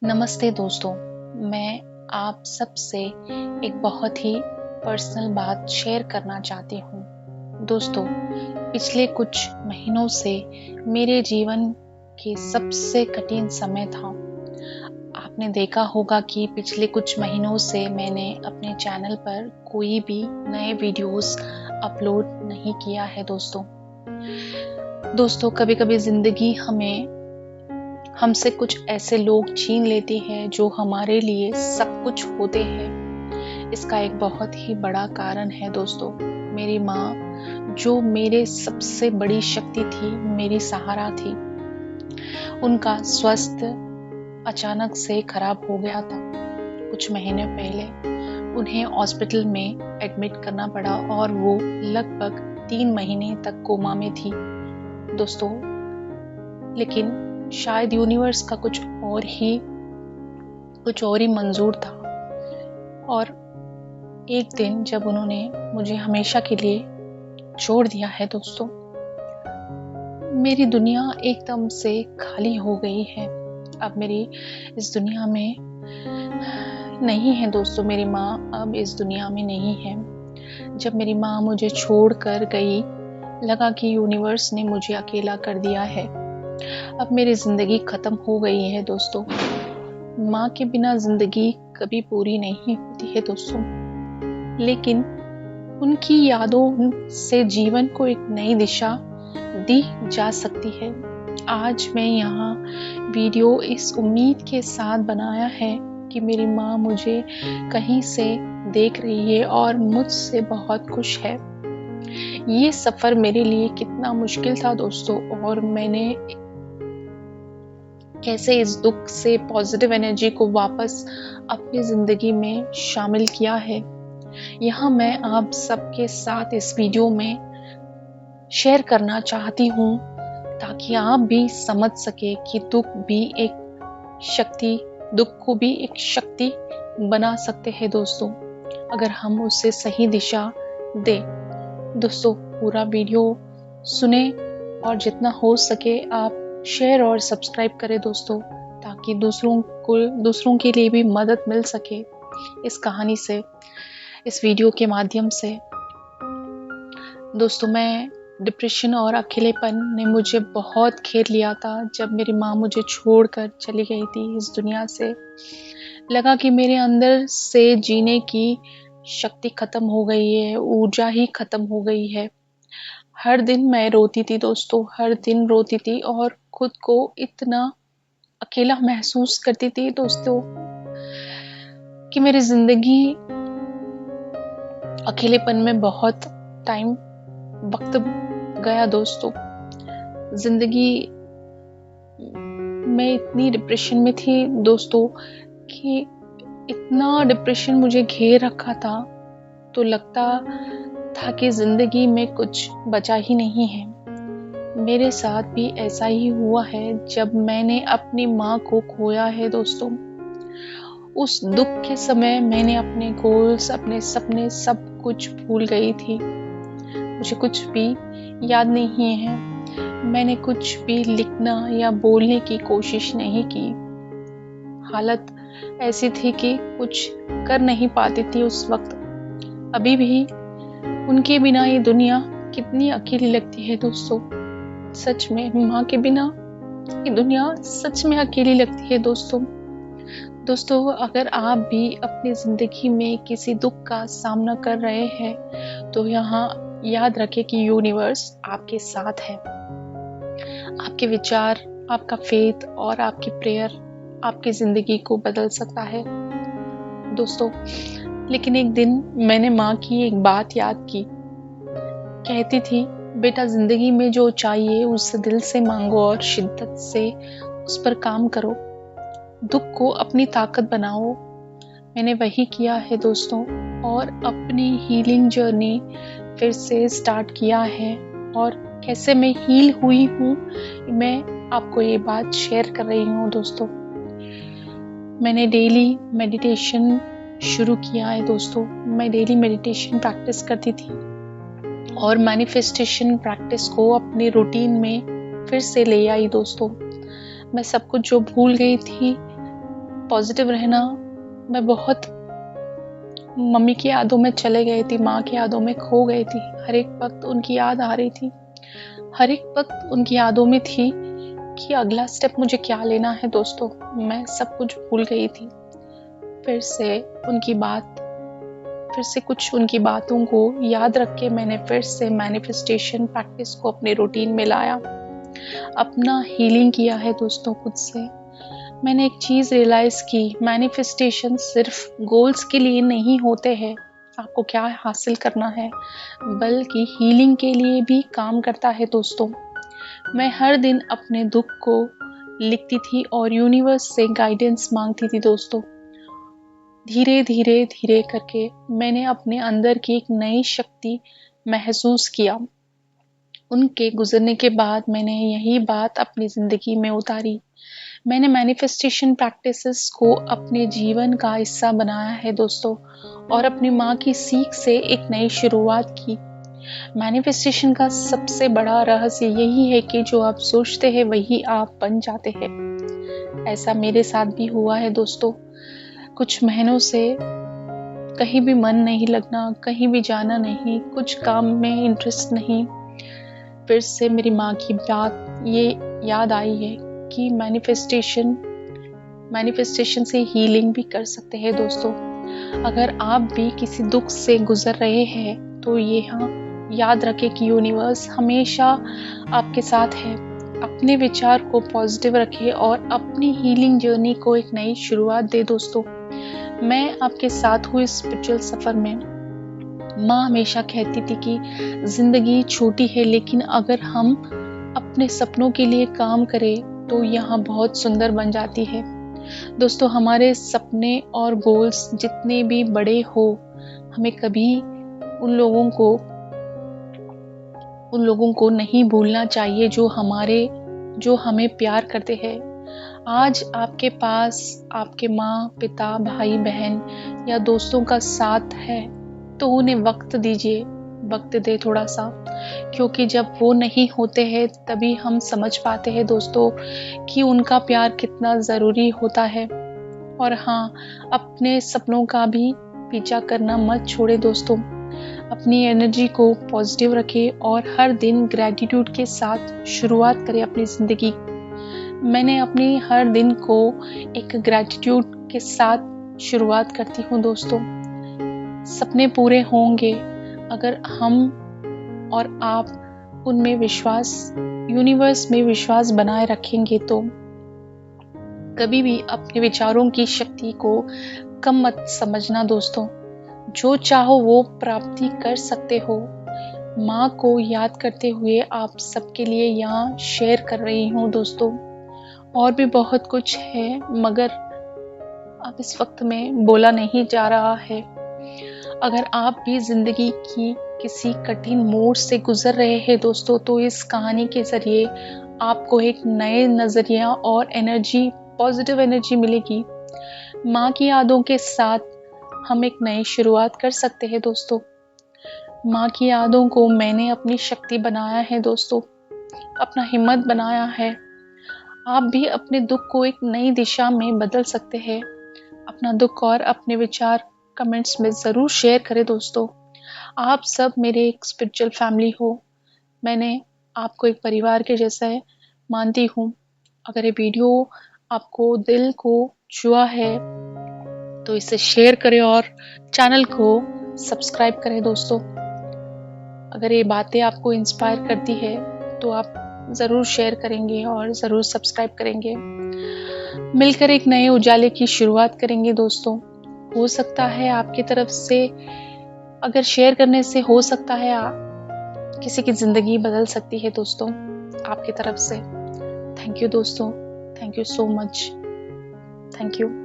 नमस्ते दोस्तों, मैं आप सबसे एक बहुत ही पर्सनल बात शेयर करना चाहती हूँ। दोस्तों, पिछले कुछ महीनों से मेरे जीवन के सबसे कठिन समय था। आपने देखा होगा कि पिछले कुछ महीनों से मैंने अपने चैनल पर कोई भी नए वीडियोस अपलोड नहीं किया है दोस्तों। कभी-कभी ज़िंदगी हमसे कुछ ऐसे लोग छीन लेती है जो हमारे लिए सब कुछ होते हैं। इसका एक बहुत ही बड़ा कारण है दोस्तों, मेरी माँ, जो मेरे सबसे बड़ी शक्ति थी, मेरी सहारा थी। उनका स्वास्थ्य अचानक से खराब हो गया था। कुछ महीने पहले उन्हें हॉस्पिटल में एडमिट करना पड़ा और वो लगभग 3 महीने तक कोमा में थी दोस्तों। लेकिन शायद यूनिवर्स का कुछ और ही मंजूर था। और एक दिन जब उन्होंने मुझे हमेशा के लिए छोड़ दिया है दोस्तों, मेरी दुनिया एकदम से खाली हो गई है। अब मेरी इस दुनिया में नहीं है दोस्तों, मेरी माँ अब इस दुनिया में नहीं है। जब मेरी माँ मुझे छोड़ कर गई, लगा कि यूनिवर्स ने मुझे अकेला कर दिया है। अब मेरी जिंदगी खत्म हो गई है दोस्तों। माँ के बिना जिंदगी कभी पूरी नहीं होती है दोस्तों, लेकिन उनकी यादों से जीवन को एक नई दिशा दी जा सकती है। आज मैं यहाँ वीडियो इस उम्मीद के साथ बनाया है कि मेरी माँ मुझे कहीं से देख रही है और मुझसे बहुत खुश है। ये सफर मेरे लिए कितना मुश्किल था दोस्तों, और मैंने कैसे इस दुख से पॉजिटिव एनर्जी को वापस अपनी जिंदगी में शामिल किया है, यहाँ मैं आप सबके साथ इस वीडियो में शेयर करना चाहती हूँ, ताकि आप भी समझ सके कि दुख को भी एक शक्ति बना सकते हैं दोस्तों, अगर हम उसे सही दिशा दें। दोस्तों, पूरा वीडियो सुने और जितना हो सके आप शेयर और सब्सक्राइब करें दोस्तों, ताकि दूसरों के लिए भी मदद मिल सके इस कहानी से, इस वीडियो के माध्यम से। दोस्तों, मैं डिप्रेशन और अकेलेपन ने मुझे बहुत घेर लिया था। जब मेरी माँ मुझे छोड़कर चली गई थी इस दुनिया से, लगा कि मेरे अंदर से जीने की शक्ति खत्म हो गई है, ऊर्जा ही खत्म हो गई है। हर दिन मैं रोती थी दोस्तों, हर दिन रोती थी और खुद को इतना अकेला महसूस करती थी दोस्तों कि मेरी जिंदगी अकेलेपन में बहुत वक्त गया दोस्तों। जिंदगी में इतनी डिप्रेशन में थी दोस्तों कि इतना डिप्रेशन मुझे घेर रखा था, तो लगता था कि जिंदगी में कुछ बचा ही नहीं है। मेरे साथ भी ऐसा ही हुआ है जब मैंने अपनी माँ को खोया है दोस्तों। उस दुख के समय मैंने अपने गोल्स, अपने सपने सब कुछ भूल गई थी। मुझे कुछ भी याद नहीं है। मैंने कुछ भी लिखना या बोलने की कोशिश नहीं की। हालत ऐसी थी कि कुछ कर नहीं पाती थी उस वक्त। अभी भी उनके बिना ये दुनिया कितनी अकेली लगती है दोस्तों। सच में माँ के बिना ये दुनिया सच में अकेली लगती है दोस्तों, अगर आप भी अपनी जिंदगी में किसी दुख का सामना कर रहे हैं, तो यहाँ याद रखें कि यूनिवर्स आपके साथ है। आपके विचार, आपका फेथ और आपकी प्रेयर आपकी जिंदगी को बदल सकता है दोस्तों। लेकिन एक दिन मैंने माँ की एक बात याद की। कहती थी, बेटा, जिंदगी में जो चाहिए उससे दिल से मांगो और शिद्दत से उस पर काम करो। दुख को अपनी ताकत बनाओ। मैंने वही किया है दोस्तों, और अपनी हीलिंग जर्नी फिर से स्टार्ट किया है। और कैसे मैं हील हुई हूँ, मैं आपको ये बात शेयर कर रही हूँ दोस्तों। मैंने डेली मेडिटेशन शुरू किया है दोस्तों। मैं डेली मेडिटेशन प्रैक्टिस करती थी और मैनिफेस्टेशन प्रैक्टिस को अपने रूटीन में फिर से ले आई दोस्तों। मैं सब कुछ जो भूल गई थी, पॉजिटिव रहना, मैं बहुत मम्मी की यादों में चले गई थी, माँ की यादों में खो गई थी। हर एक वक्त उनकी याद आ रही थी, हर एक वक्त उनकी यादों में थी कि अगला स्टेप मुझे क्या लेना है दोस्तों। मैं सब कुछ भूल गई थी। फिर से कुछ उनकी बातों को याद रख के मैंने फिर से मैनिफेस्टेशन प्रैक्टिस को अपने रूटीन में लाया, अपना हीलिंग किया है दोस्तों खुद से। मैंने एक चीज़ रियलाइज़ की, मैनिफेस्टेशन सिर्फ गोल्स के लिए नहीं होते हैं, आपको क्या हासिल करना है, बल्कि हीलिंग के लिए भी काम करता है दोस्तों। मैं हर दिन अपने दुख को लिखती थी और यूनिवर्स से गाइडेंस मांगती थी दोस्तों। धीरे धीरे धीरे करके मैंने अपने अंदर की एक नई शक्ति महसूस किया। उनके गुजरने के बाद मैंने यही बात अपनी ज़िंदगी में उतारी। मैंने मैनिफेस्टेशन प्रैक्टिसेस को अपने जीवन का हिस्सा बनाया है दोस्तों, और अपनी माँ की सीख से एक नई शुरुआत की। मैनिफेस्टेशन का सबसे बड़ा रहस्य यही है कि जो आप सोचते हैं वही आप बन जाते हैं। ऐसा मेरे साथ भी हुआ है दोस्तों। कुछ महीनों से कहीं भी मन नहीं लगना, कहीं भी जाना नहीं, कुछ काम में इंटरेस्ट नहीं। फिर से मेरी माँ की बात ये याद आई है कि मैनिफेस्टेशन से हीलिंग भी कर सकते हैं दोस्तों। अगर आप भी किसी दुख से गुजर रहे हैं तो ये याद रखें कि यूनिवर्स हमेशा आपके साथ है। अपने विचार को पॉजिटिव रखें और अपनी हीलिंग जर्नी को एक नई शुरुआत दे दोस्तों। मैं आपके साथ हूँ इस स्पिरिचुअल सफ़र में। माँ हमेशा कहती थी कि जिंदगी छोटी है, लेकिन अगर हम अपने सपनों के लिए काम करें तो यहाँ बहुत सुंदर बन जाती है दोस्तों। हमारे सपने और गोल्स जितने भी बड़े हो, हमें कभी उन लोगों को नहीं भूलना चाहिए जो हमें प्यार करते हैं। आज आपके पास आपके माँ, पिता, भाई, बहन या दोस्तों का साथ है तो उन्हें वक्त दीजिए, वक्त दे थोड़ा सा, क्योंकि जब वो नहीं होते हैं तभी हम समझ पाते हैं दोस्तों कि उनका प्यार कितना ज़रूरी होता है। और हाँ, अपने सपनों का भी पीछा करना मत छोड़े दोस्तों। अपनी एनर्जी को पॉजिटिव रखें और हर दिन ग्रैटिट्यूड के साथ शुरुआत करें अपनी ज़िंदगी। मैंने अपनी हर दिन को एक ग्रैटिट्यूड के साथ शुरुआत करती हूँ दोस्तों। सपने पूरे होंगे अगर हम और आप उनमें यूनिवर्स में विश्वास बनाए रखेंगे तो। कभी भी अपने विचारों की शक्ति को कम मत समझना दोस्तों। जो चाहो वो प्राप्ति कर सकते हो। माँ को याद करते हुए आप सबके लिए यहाँ शेयर कर रही हूँ दोस्तों। और भी बहुत कुछ है मगर अब इस वक्त में बोला नहीं जा रहा है। अगर आप भी जिंदगी की किसी कठिन मोड़ से गुजर रहे हैं दोस्तों, तो इस कहानी के जरिए आपको एक नए नजरिया और पॉजिटिव एनर्जी मिलेगी। माँ की यादों के साथ हम एक नई शुरुआत कर सकते हैं दोस्तों। माँ की यादों को मैंने अपनी शक्ति बनाया है दोस्तों, अपना हिम्मत बनाया है। आप भी अपने दुख को एक नई दिशा में बदल सकते हैं। अपना दुख और अपने विचार कमेंट्स में ज़रूर शेयर करें दोस्तों। आप सब मेरे एक स्पिरिचुअल फैमिली हो। मैंने आपको एक परिवार के जैसा मानती हूँ। अगर ये वीडियो आपको दिल को छुआ है तो इसे शेयर करें और चैनल को सब्सक्राइब करें दोस्तों। अगर ये बातें आपको इंस्पायर करती है तो आप ज़रूर शेयर करेंगे और ज़रूर सब्सक्राइब करेंगे। मिलकर एक नए उजाले की शुरुआत करेंगे दोस्तों। हो सकता है आपकी तरफ से, अगर शेयर करने से हो सकता है किसी की ज़िंदगी बदल सकती है दोस्तों आपकी तरफ से। थैंक यू दोस्तों, thank you so much, thank you.